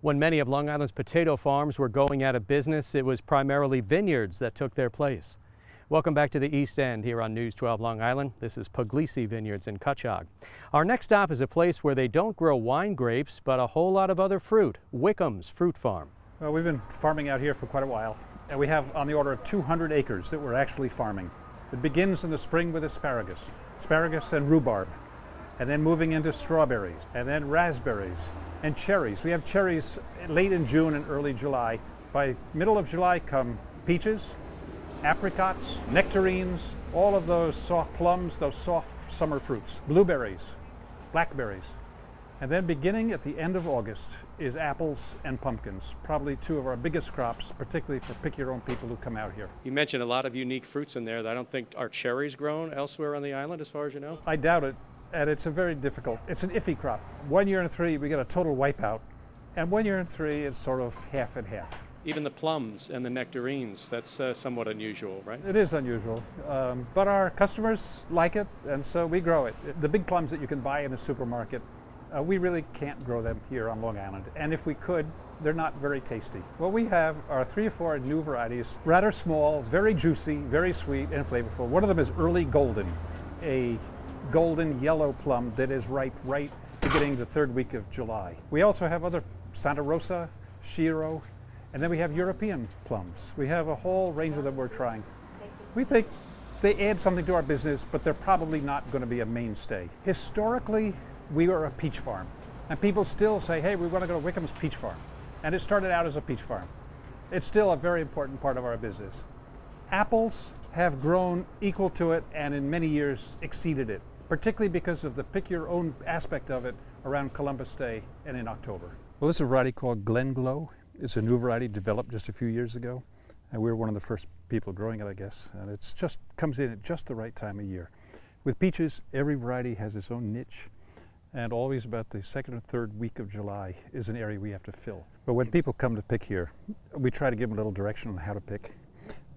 When many of Long Island's potato farms were going out of business, it was primarily vineyards that took their place. Welcome back to the East End here on News 12 Long Island. This is Puglisi Vineyards in Cutchogue. Our next stop is a place where they don't grow wine grapes, but a whole lot of other fruit, Wickham's Fruit Farm. Well, we've been farming out here for quite a while, and we have on the order of 200 acres that we're actually farming. It begins in the spring with asparagus and rhubarb, and then moving into strawberries, and then raspberries and cherries. We have cherries late in June and early July. By middle of July come peaches, apricots, nectarines, all of those soft plums, those soft summer fruits, blueberries, blackberries. And then beginning at the end of August is apples and pumpkins, probably two of our biggest crops, particularly for pick-your-own people who come out here. You mentioned a lot of unique fruits in there that I don't think are cherries grown elsewhere on the island, as far as you know? I doubt it, and it's it's an iffy crop. 1 year in 3, we get a total wipeout, and 1 year in 3, it's sort of half and half. Even the plums and the nectarines, that's somewhat unusual, right? It is unusual, but our customers like it, and so we grow it. The big plums that you can buy in the supermarket, we really can't grow them here on Long Island, and if we could, they're not very tasty. What we have are 3 or 4 new varieties, rather small, very juicy, very sweet, and flavorful. One of them is Early Golden, a golden yellow plum that is ripe right beginning the 3rd week of July. We also have other Santa Rosa, Shiro, and then we have European plums. We have a whole range of them we're trying. We think they add something to our business, but they're probably not going to be a mainstay. Historically, we were a peach farm, and people still say, hey, we want to go to Wickham's Peach Farm. And it started out as a peach farm. It's still a very important part of our business. Apples have grown equal to it and in many years exceeded it, particularly because of the pick-your-own aspect of it around Columbus Day and in October. Well, this is a variety called Glen Glow. It's a new variety developed just a few years ago, and we were one of the first people growing it, I guess, and it's just comes in at just the right time of year. With peaches, every variety has its own niche, and always about the 2nd or 3rd week of July is an area we have to fill. But when people come to pick here, we try to give them a little direction on how to pick,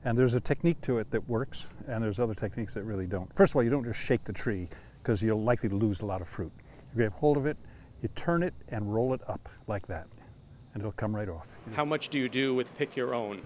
and there's a technique to it that works, and there's other techniques that really don't. First of all, you don't just shake the tree, because you're likely to lose a lot of fruit. You grab hold of it, you turn it and roll it up like that, and it'll come right off. How much do you do with Pick Your Own?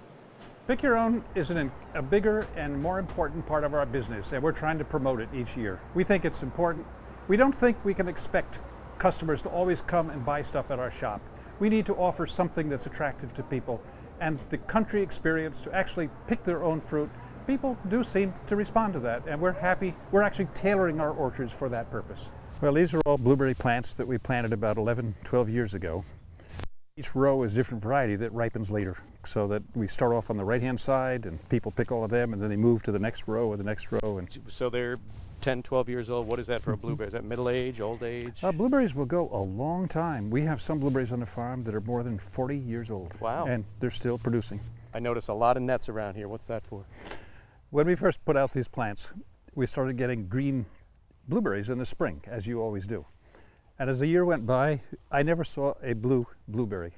Pick Your Own is a bigger and more important part of our business, and we're trying to promote it each year. We think it's important. We don't think we can expect customers to always come and buy stuff at our shop. We need to offer something that's attractive to people, and the country experience to actually pick their own fruit. People do seem to respond to that, and we're happy. We're actually tailoring our orchards for that purpose. Well, these are all blueberry plants that we planted about 11, 12 years ago. Each row is a different variety that ripens later, so that we start off on the right-hand side and people pick all of them, and then they move to the next row or the next row. And so they're 10, 12 years old. What is that for a blueberry? Is that middle age, old age? Blueberries will go a long time. We have some blueberries on the farm that are more than 40 years old. Wow. And they're still producing. I notice a lot of nets around here. What's that for? When we first put out these plants, we started getting green blueberries in the spring, as you always do. And as the year went by, I never saw a blue blueberry.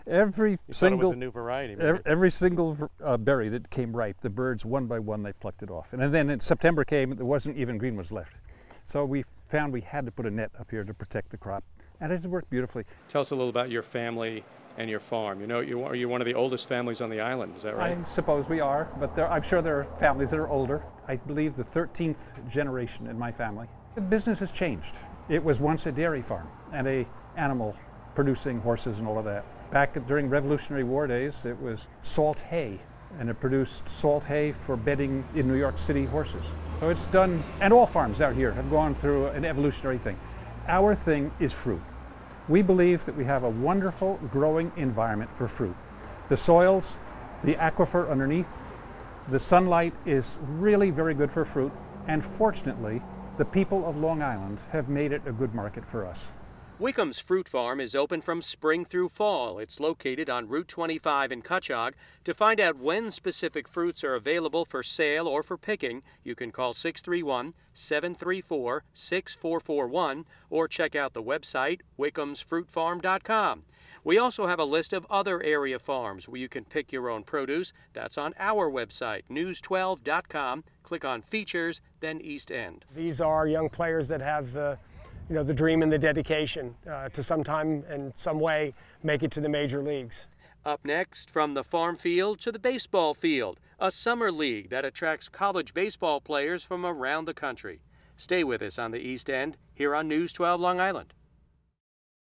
Every single, it was a new variety, maybe. Every single berry that came ripe, the birds one by one, they plucked it off. And then in September came, there wasn't even green ones left. So we found we had to put a net up here to protect the crop, and it has worked beautifully. Tell us a little about your family and your farm. You know, you're one of the oldest families on the island, is that right? I suppose we are, but I'm sure there are families that are older. I believe the 13th generation in my family. The business has changed. It was once a dairy farm and a animal producing horses and all of that. Back during Revolutionary War days, it was salt hay, and it produced salt hay for bedding in New York City horses. So it's done, and all farms out here have gone through an evolutionary thing. Our thing is fruit. We believe that we have a wonderful growing environment for fruit. The soils, the aquifer underneath, the sunlight is really very good for fruit, and fortunately, the people of Long Island have made it a good market for us. Wickham's Fruit Farm is open from spring through fall. It's located on Route 25 in Cutchogue. To find out when specific fruits are available for sale or for picking, you can call 631-734-6441 or check out the website wickhamsfruitfarm.com. We also have a list of other area farms where you can pick your own produce. That's on our website, news12.com. Click on Features, then East End. These are young players that have the you know, the dream and the dedication to sometime and some way make it to the major leagues. Up next, from the farm field to the baseball field, a summer league that attracts college baseball players from around the country. Stay with us on the East End here on News 12 Long Island.